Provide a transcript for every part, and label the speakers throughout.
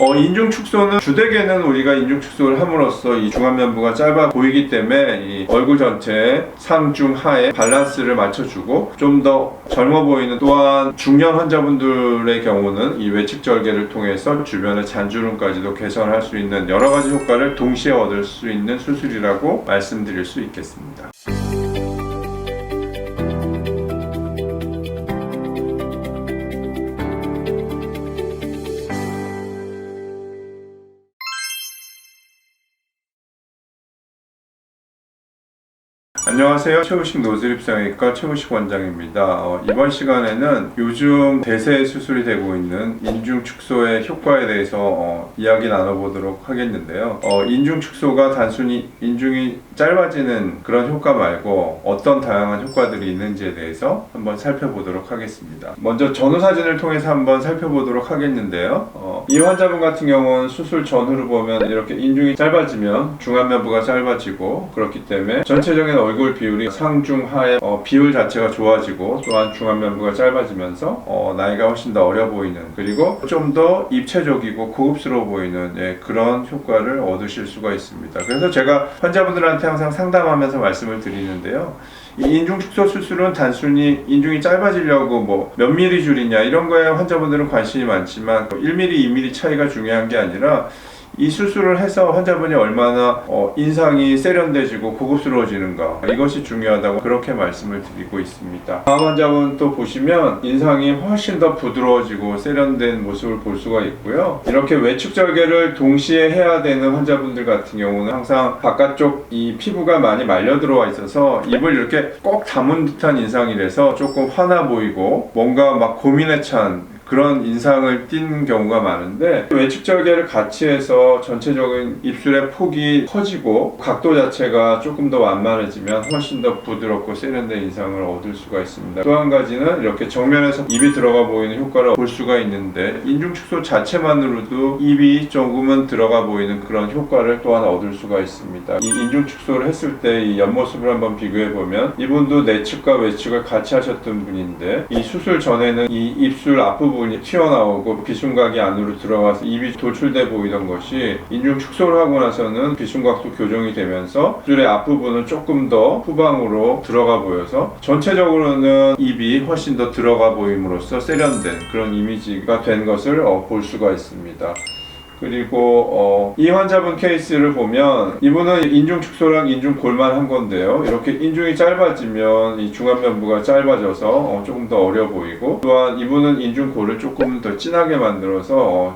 Speaker 1: 인중 축소는 주되게는 우리가 인중 축소를 함으로써 이 중안면부가 짧아 보이기 때문에 이 얼굴 전체에 상중 하에 밸런스를 맞춰주고 좀 더 젊어 보이는, 또한 중년 환자분들의 경우는 이 외측 절개를 통해서 주변의 잔주름까지도 개선할 수 있는 여러 가지 효과를 동시에 얻을 수 있는 수술이라고 말씀드릴 수 있겠습니다. 안녕하세요. 최우식 노즈립성형외과 최우식 원장입니다. 이번 시간에는 요즘 대세 수술이 되고 있는 인중 축소의 효과에 대해서 이야기 나눠보도록 하겠는데요. 인중 축소가 단순히 인중이 짧아지는 그런 효과 말고 어떤 다양한 효과들이 있는지에 대해서 한번 살펴보도록 하겠습니다. 먼저 전후 사진을 통해서 한번 살펴보도록 하겠는데요. 이 환자분 같은 경우는 수술 전후로 보면 이렇게 인중이 짧아지면 중안면부가 짧아지고, 그렇기 때문에 전체적인 얼굴 비율이 상중하의 비율 자체가 좋아지고, 또한 중안면부가 짧아지면서 나이가 훨씬 더 어려 보이는, 그리고 좀 더 입체적이고 고급스러워 보이는 그런 효과를 얻으실 수가 있습니다. 그래서 제가 환자분들한테 항상 상담하면서 말씀을 드리는데요. 이 인중 축소 수술은 단순히 인중이 짧아지려고 뭐 몇 미리 줄이냐 이런 거에 환자분들은 관심이 많지만 1mm, 2mm 차이가 중요한 게 아니라 이 수술을 해서 환자분이 얼마나 인상이 세련돼지고 고급스러워지는가, 이것이 중요하다고 그렇게 말씀을 드리고 있습니다. 다음 환자분 또 보시면 인상이 훨씬 더 부드러워지고 세련된 모습을 볼 수가 있고요. 이렇게 외측 절개를 동시에 해야 되는 환자분들 같은 경우는 항상 바깥쪽 이 피부가 많이 말려 들어와 있어서 입을 이렇게 꼭 다문 듯한 인상이라서 조금 화나 보이고 뭔가 막 고민에 찬 그런 인상을 띈 경우가 많은데, 외측 절개를 같이 해서 전체적인 입술의 폭이 커지고 각도 자체가 조금 더 완만해지면 훨씬 더 부드럽고 세련된 인상을 얻을 수가 있습니다. 또 한 가지는 이렇게 정면에서 입이 들어가 보이는 효과를 볼 수가 있는데, 인중 축소 자체만으로도 입이 조금은 들어가 보이는 그런 효과를 또한 얻을 수가 있습니다. 이 인중 축소를 했을 때 이 옆모습을 한번 비교해 보면 이분도 내측과 외측을 같이 하셨던 분인데, 이 수술 전에는 이 입술 앞부분 부분이 튀어나오고 비순각이 안으로 들어가서 입이 돌출돼 보이던 것이 인중 축소를 하고 나서는 비순각도 교정이 되면서 입술의 앞부분은 조금 더 후방으로 들어가 보여서 전체적으로는 입이 훨씬 더 들어가 보임으로써 세련된 그런 이미지가 된 것을 볼 수가 있습니다. 그리고 이 환자분 케이스를 보면 이분은 인중 축소랑 인중 골만 한 건데요. 이렇게 인중이 짧아지면 이 중안면부가 짧아져서 조금 더 어려 보이고, 또한 이분은 인중 골을 조금 더 진하게 만들어서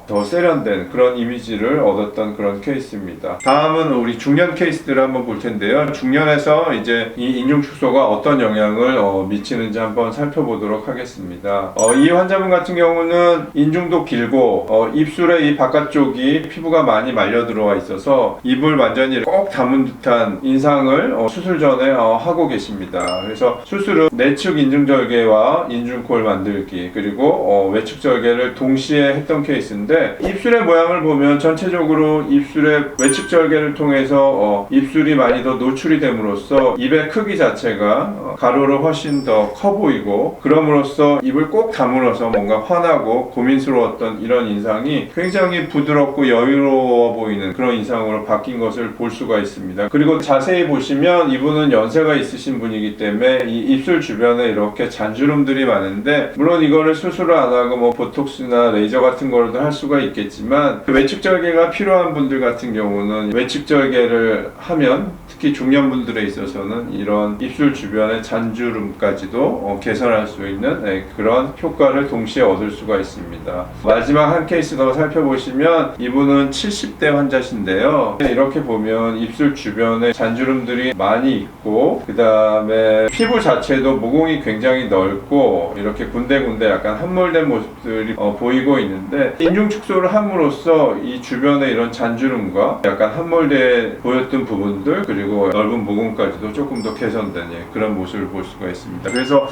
Speaker 1: 더 세련된 그런 이미지를 얻었던 그런 케이스입니다. 다음은 우리 중년 케이스들을 한번 볼 텐데요. 중년에서 이제 이 인중 축소가 어떤 영향을 미치는지 한번 살펴보도록 하겠습니다. 이 환자분 같은 경우는 인중도 길고 입술에 이 바깥쪽이 피부가 많이 말려 들어와 있어서 입을 완전히 꼭 담은 듯한 인상을 수술 전에 하고 계십니다. 그래서 수술은 내측 인중 절개와 인중골 만들기, 그리고 외측 절개를 동시에 했던 케이스인데, 입술의 모양을 보면 전체적으로 입술의 외측 절개를 통해서 입술이 많이 더 노출이 됨으로써 입의 크기 자체가 가로로 훨씬 더 커 보이고, 그럼으로써 입을 꼭 다물어서 뭔가 환하고 고민스러웠던 이런 인상이 굉장히 부드럽고 여유로워 보이는 그런 인상으로 바뀐 것을 볼 수가 있습니다. 그리고 자세히 보시면 이분은 연세가 있으신 분이기 때문에 이 입술 주변에 이렇게 잔주름들이 많은데, 물론 이거를 수술을 안 하고 뭐 보톡스나 레이저 같은 거로도 할 수가 있겠지만, 외측 절개가 필요한 분들 같은 경우는 외측 절개를 하면 특히 중년분들에 있어서는 이런 입술 주변의 잔주름까지도 개선할 수 있는 그런 효과를 동시에 얻을 수가 있습니다. 마지막 한 케이스 더 살펴보시면 이분은 70대 환자신데요. 이렇게 보면 입술 주변에 잔주름들이 많이 있고, 그 다음에 피부 자체도 모공이 굉장히 넓고 이렇게 군데군데 약간 함몰된 모습들이 보이고 있는데, 인중 축소를 함으로써 이 주변에 이런 잔주름과 약간 함몰돼 보였던 부분들, 그리고 넓은 모공까지도 조금 더 개선된 그런 모습을 볼 수가 있습니다. 그래서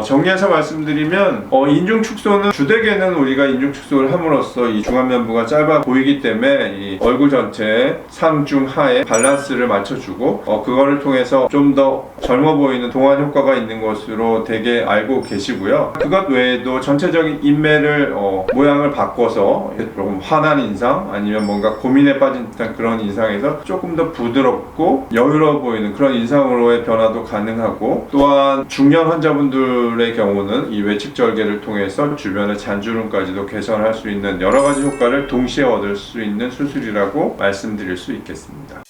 Speaker 1: 정리해서 말씀드리면 인중 축소는 주되게는 우리가 인중 축소를 함으로써 이 중안면부 전부가 짧아 보이기 때문에 이 얼굴 전체에 상중하에 밸런스를 맞춰주고 그거를 통해서 좀 더 젊어 보이는 동안 효과가 있는 것으로 되게 알고 계시고요. 그것 외에도 전체적인 인매를 모양을 바꿔서 조금 환한 인상 아니면 뭔가 고민에 빠진 듯한 그런 인상에서 조금 더 부드럽고 여유로워 보이는 그런 인상으로의 변화도 가능하고, 또한 중년 환자분들의 경우는 이 외측절개를 통해서 주변의 잔주름까지도 개선할 수 있는 여러 가지 효과를 동시에 얻을 수 있는 수술이라고 말씀드릴 수 있겠습니다.